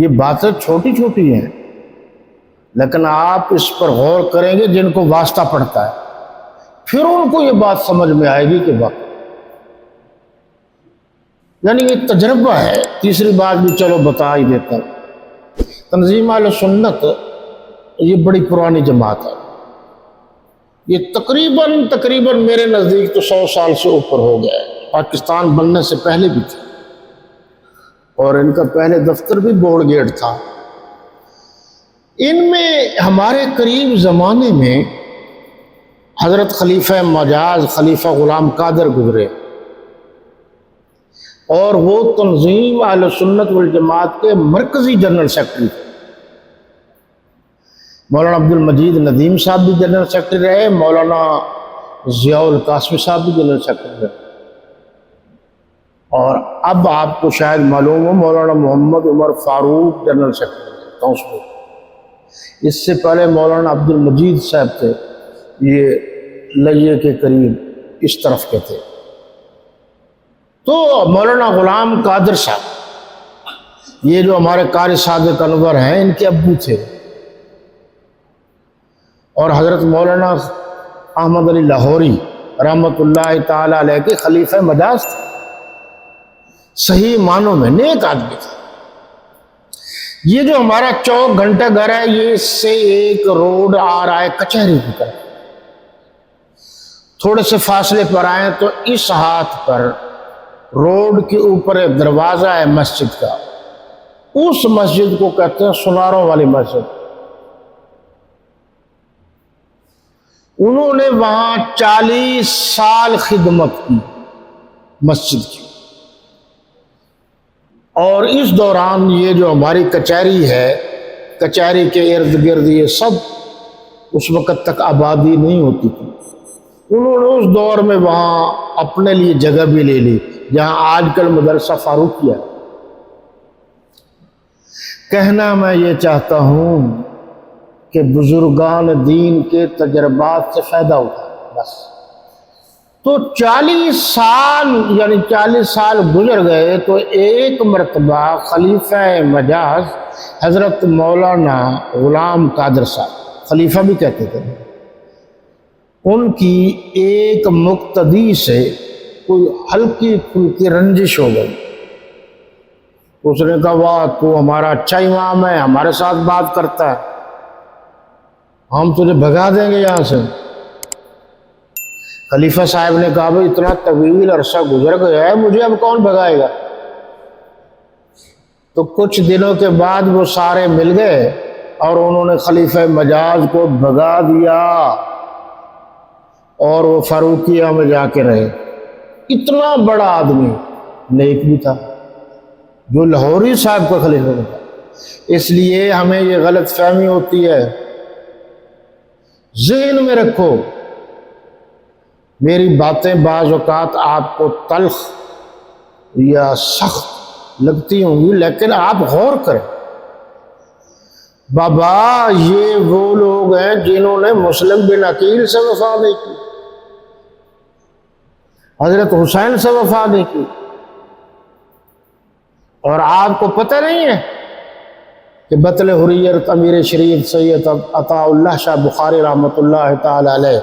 یہ باتیں چھوٹی چھوٹی ہیں، لیکن آپ اس پر غور کریں گے جن کو واسطہ پڑتا ہے، پھر ان کو یہ بات سمجھ میں آئے گی کہ وقت یعنی یہ تجربہ ہے۔ تیسری بات بھی چلو بتا ہی دیتا ہوں، تنظیم اہل سنت یہ بڑی پرانی جماعت ہے، یہ تقریباً میرے نزدیک تو 100 سال سے اوپر ہو گیا ہے، پاکستان بننے سے پہلے بھی تھی، اور ان کا پہلے دفتر بھی بورڈ گیٹ تھا۔ ان میں ہمارے قریب زمانے میں حضرت خلیفہ مجاز خلیفہ غلام قادر گزرے، اور وہ تنظیم اہل سنت والجماعت کے مرکزی جنرل سیکرٹری تھے۔ مولانا عبد المجید ندیم صاحب بھی جنرل سیکرٹری رہے، مولانا ضیاء القاسمی صاحب بھی جنرل سیکرٹری رہے، اور اب آپ کو شاید معلوم ہو مولانا محمد عمر فاروق جنرل سیکرٹری کونسل۔ اس سے پہلے مولانا عبد المجید صاحب تھے، یہ لجے کے قریب اس طرف کے تھے۔ تو مولانا غلام قادر صاحب یہ جو ہمارے قاری صادق انور ہیں ان کے ابو تھے، اور حضرت مولانا احمد علی لاہوری رحمۃ اللہ تعالی علیہ کے خلیفہ مجاز تھے، صحیح معنوں میں نیک آدمی تھے۔ یہ جو ہمارا چوک گھنٹہ گھر ہے، یہ اس سے ایک روڈ آ رہا ہے کچہری کی طرف، تھوڑے سے فاصلے پر آئیں تو اس ہاتھ پر روڈ کے اوپر ایک دروازہ ہے مسجد کا، اس مسجد کو کہتے ہیں سناروں والی مسجد۔ انہوں نے وہاں 40 سال خدمت کی مسجد کی، اور اس دوران یہ جو ہماری کچہری ہے، کچہری کے ارد گرد یہ سب اس وقت تک آبادی نہیں ہوتی تھی، انہوں نے اس دور میں وہاں اپنے لیے جگہ بھی لے لی جہاں آج کل مدرسہ فاروقیہ ہے۔ کہنا میں یہ چاہتا ہوں کہ بزرگان دین کے تجربات سے فائدہ اٹھا بس۔ تو 40 سال یعنی 40 سال گزر گئے تو ایک مرتبہ خلیفہ مجاز حضرت مولانا غلام قادر صاحب، خلیفہ بھی کہتے تھے، ان کی ایک مقتدی سے کوئی ہلکی پھلکی رنجش ہو گئی۔ اس نے کہا واہ تو ہمارا اچھا امام ہے، ہمارے ساتھ بات کرتا ہے، ہم تجھے بھگا دیں گے یہاں سے۔ خلیفہ صاحب نے کہا بھائی اتنا طویل عرصہ گزر گیا ہے، مجھے اب کون بھگائے گا؟ تو کچھ دنوں کے بعد وہ سارے مل گئے اور انہوں نے خلیفہ مجاز کو بھگا دیا، اور وہ فاروقیہ میں جا کے رہے۔ اتنا بڑا آدمی، نیک بھی تھا، جو لاہوری صاحب کا خلیفہ تھا۔ اس لیے ہمیں یہ غلط فہمی ہوتی ہے، ذہن میں رکھو میری باتیں بعض اوقات آپ کو تلخ یا سخت لگتی ہوں گی، لیکن آپ غور کریں۔ بابا یہ وہ لوگ ہیں جنہوں نے مسلم بن عقیل سے وفا نہیں کی، حضرت حسین سے وفا نہیں کی، اور آپ کو پتہ نہیں ہے کہ بطل حریت امیر شریف سید عطا اللہ شاہ بخاری رحمۃ اللہ تعالی علیہ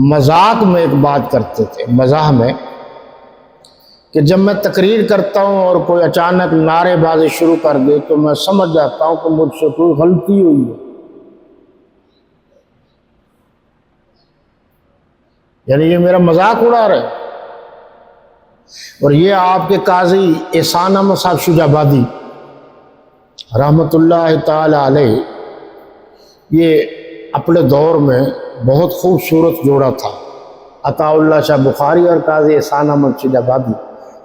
مذاق میں ایک بات کرتے تھے، مزاح میں، کہ جب میں تقریر کرتا ہوں اور کوئی اچانک نعرے بازی شروع کر دے تو میں سمجھ جاتا ہوں کہ مجھ سے کوئی غلطی ہوئی ہے، یعنی یہ میرا مذاق اڑا رہے۔ اور یہ آپ کے قاضی احسان احمد صاحب شجابادی رحمۃ اللہ تعالی علیہ، یہ اپنے دور میں بہت خوبصورت جوڑا تھا، عطا اللہ شاہ بخاری اور قاضی احسان احمد شجابادی،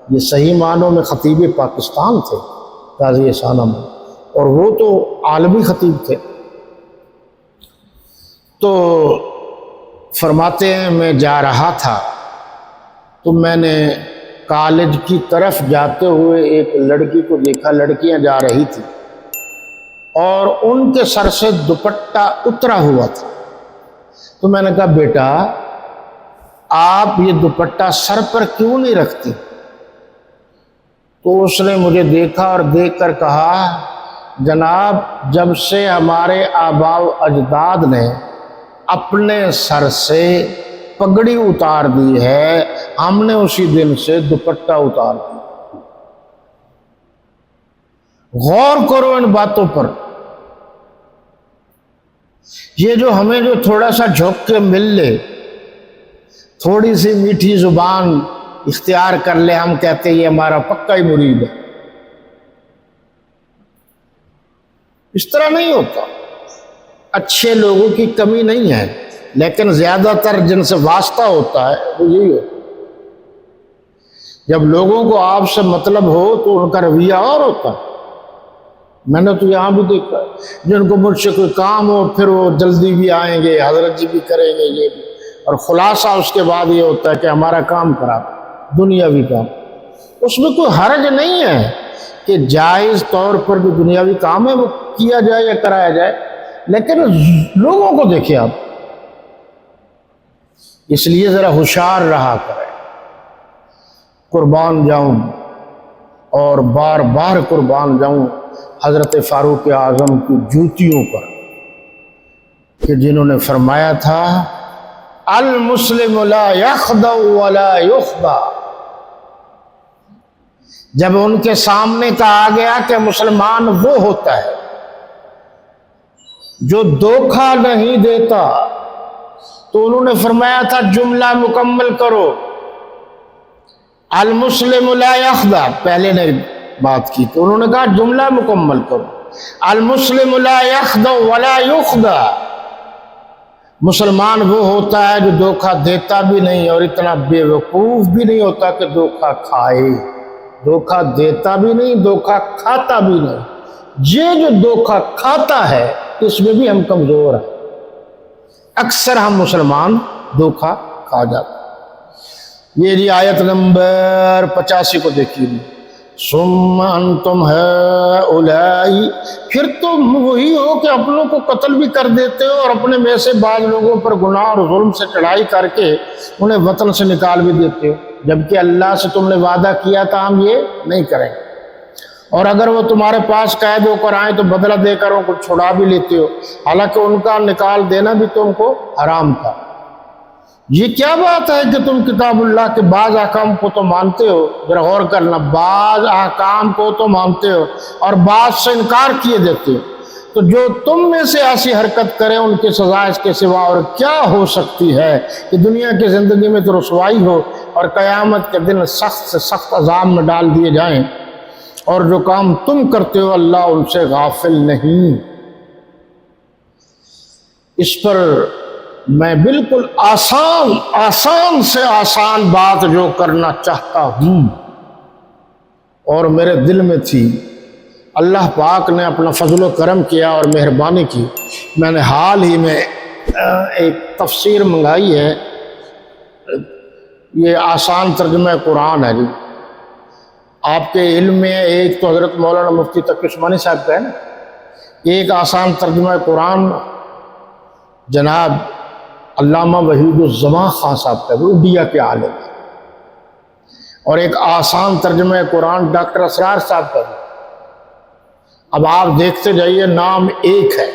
یہ صحیح معنوں میں خطیب پاکستان تھے قاضی احسان احمد، اور وہ تو عالمی خطیب تھے۔ تو فرماتے ہیں میں جا رہا تھا تو میں نے کالج کی طرف جاتے ہوئے ایک لڑکی کو دیکھا، لڑکیاں جا رہی تھیں اور ان کے سر سے دوپٹہ اترا ہوا تھا۔ تو میں نے کہا بیٹا آپ یہ دوپٹہ سر پر کیوں نہیں رکھتی؟ تو اس نے مجھے دیکھا اور دیکھ کر کہا جناب جب سے ہمارے آباء و اجداد نے اپنے سر سے پگڑی اتار دی ہے ہم نے اسی دن سے دوپٹہ اتار دیا۔ غور کرو ان باتوں پر۔ یہ جو ہمیں جو تھوڑا سا جھک کے مل لے، تھوڑی سی میٹھی زبان اختیار کر لے، ہم کہتے ہیں یہ ہمارا پکا ہی مرید ہے۔ اس طرح نہیں ہوتا۔ اچھے لوگوں کی کمی نہیں ہے، لیکن زیادہ تر جن سے واسطہ ہوتا ہے وہ یہی ہوتا ہے۔ جب لوگوں کو آپ سے مطلب ہو تو ان کا رویہ اور ہوتا ہے۔ میں نے تو یہاں بھی دیکھا ہے جن کو مجھ سے کوئی کام ہو پھر وہ جلدی بھی آئیں گے، حضرت جی بھی کریں گے یہ بھی، اور خلاصہ اس کے بعد یہ ہوتا ہے کہ ہمارا کام کرا، دنیاوی کام۔ اس میں کوئی حرج نہیں ہے کہ جائز طور پر جو دنیاوی کام ہے وہ کیا جائے یا کرایا جائے، لیکن لوگوں کو دیکھیں آپ، اس لیے ذرا ہوشیار رہا کریں۔ قربان جاؤں اور بار بار قربان جاؤں حضرت فاروق اعظم کی جوتیوں پر، کہ جنہوں نے فرمایا تھا المسلم لا یخدع ولا یخدع۔ جب ان کے سامنے کہا گیا کہ مسلمان وہ ہوتا ہے جو دھوکہ نہیں دیتا، تو انہوں نے فرمایا تھا جملہ مکمل کرو، المسلم لا یخدع، پہلے نے بات کی تو انہوں نے کہا جملہ مکمل کرو، المسلم لا یخدع ولا یخدع، مسلمان وہ ہوتا ہے جو دھوکہ دیتا بھی نہیں اور اتنا بے وقوف بھی نہیں ہوتا کہ دھوکہ کھائے، دھوکہ دیتا بھی نہیں، دھوکہ کھاتا بھی نہیں۔ یہ جو دھوکہ کھاتا ہے اس میں بھی ہم کمزور ہیں، اکثر ہم مسلمان دھوکہ کھا جاتے ہیں۔ یہ جی آیت نمبر 85 کو دیکھیے، ثم انتم ہؤلاء، پھر تم وہی ہو کہ اپنوں کو قتل بھی کر دیتے ہو اور اپنے میں سے بعض لوگوں پر گناہ اور ظلم سے چڑھائی کر کے انہیں وطن سے نکال بھی دیتے ہو، جبکہ اللہ سے تم نے وعدہ کیا تھا ہم یہ نہیں کریں گے، اور اگر وہ تمہارے پاس قید ہو کر آئیں تو بدلہ دے کر ان کو چھڑا بھی لیتے ہو، حالانکہ ان کا نکال دینا بھی تم کو حرام تھا۔ یہ کیا بات ہے کہ تم کتاب اللہ کے بعض احکام کو تو مانتے ہو، ذرا غور کرنا، بعض احکام کو تو مانتے ہو اور بعض سے انکار کیے دیتے ہو، تو جو تم میں سے ایسی حرکت کریں ان کی سزا اس کے سوا اور کیا ہو سکتی ہے کہ دنیا کی زندگی میں تو رسوائی ہو اور قیامت کے دن سخت سے سخت عذاب میں ڈال دیے جائیں، اور جو کام تم کرتے ہو اللہ ان سے غافل نہیں۔ اس پر میں بالکل آسان سے آسان بات جو کرنا چاہتا ہوں اور میرے دل میں تھی، اللہ پاک نے اپنا فضل و کرم کیا اور مہربانی کی، میں نے حال ہی میں ایک تفسیر منگائی ہے، یہ آسان ترجمہ قرآن ہے جی، آپ کے علم میں ایک تو حضرت مولانا مفتی تقی عثمانی صاحب کا ہے نا، ایک آسان ترجمہ قرآن جناب علامہ وحید الزمان خان صاحب کا، وہ انڈیا کے عالم ہیں، اور ایک آسان ترجمہ قرآن ڈاکٹر اسرار صاحب کا۔ اب آپ دیکھتے جائیے، نام ایک ہے،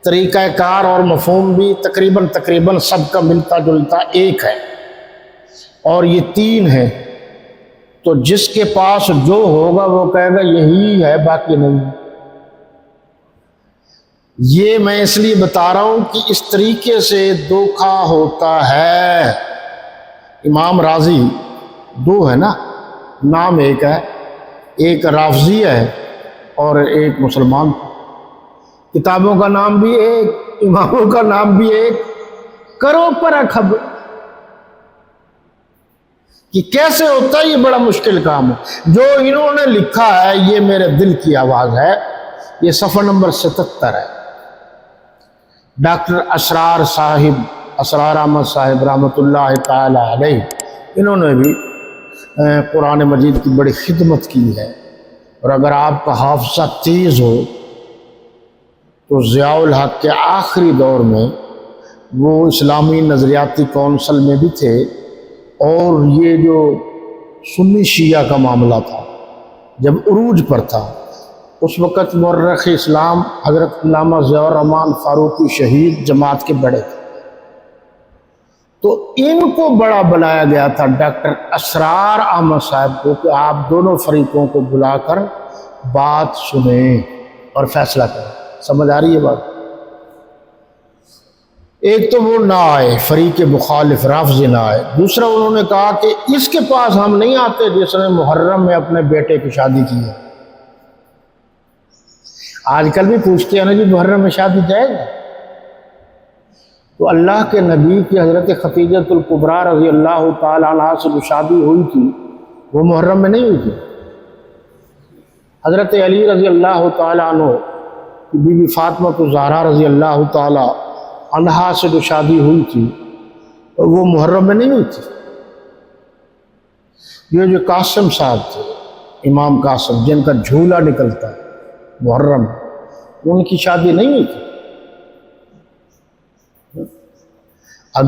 طریقہ کار اور مفہوم بھی تقریباً سب کا ملتا جلتا ایک ہے، اور یہ تین ہے، تو جس کے پاس جو ہوگا وہ کہے گا یہی ہے، باقی نہیں۔ یہ میں اس لیے بتا رہا ہوں کہ اس طریقے سے دھوکہ ہوتا ہے۔ امام راضی دو ہے نا، نام ایک ہے، ایک رافضی ہے اور ایک مسلمان، کتابوں کا نام بھی ایک، اماموں کا نام بھی ایک، کرو پر خبر کہ کیسے ہوتا ہے، یہ بڑا مشکل کام ہے۔ جو انہوں نے لکھا ہے یہ میرے دل کی آواز ہے، یہ صفحہ نمبر 77 ہے، ڈاکٹر اسرار صاحب، اسرار احمد صاحب رحمۃ اللہ تعالی علیہ، انہوں نے بھی قرآن مجید کی بڑی خدمت کی ہے، اور اگر آپ کا حافظہ تیز ہو تو ضیاء الحق کے آخری دور میں وہ اسلامی نظریاتی کونسل میں بھی تھے، اور یہ جو سنی شیعہ کا معاملہ تھا جب عروج پر تھا، اس وقت مورخ اسلام حضرت علامہ ضیاء الرحمن فاروقی شہید جماعت کے بڑے تھے، تو ان کو بڑا بلایا گیا تھا ڈاکٹر اسرار احمد صاحب کو کہ آپ دونوں فریقوں کو بلا کر بات سنیں اور فیصلہ کریں۔ سمجھ آ رہی ہے بات؟ ایک تو وہ نہ آئے، فریق مخالف رافض نہ آئے، دوسرا انہوں نے کہا کہ اس کے پاس ہم نہیں آتے جس نے محرم میں اپنے بیٹے کی شادی کی ہے۔ آج کل بھی پوچھتے ہیں نا جی محرم میں شادی جائز ہے؟ تو اللہ کے نبی کی حضرت ختیجۃ الکبریٰ رضی اللہ تعالی عنہ سے جو شادی ہوئی تھی وہ محرم میں نہیں ہوئی تھی۔ حضرت علی رضی اللہ تعالی عنہ کی بیوی فاطمہ الزہرا رضی اللہ تعالی عنہا سے جو شادی ہوئی تھی وہ محرم میں نہیں ہوئی تھی۔ یہ جو قاسم صاحب تھے، امام قاسم، جن کا جھولا نکلتا ہے محرم، ان کی شادی نہیں ہوئی تھی۔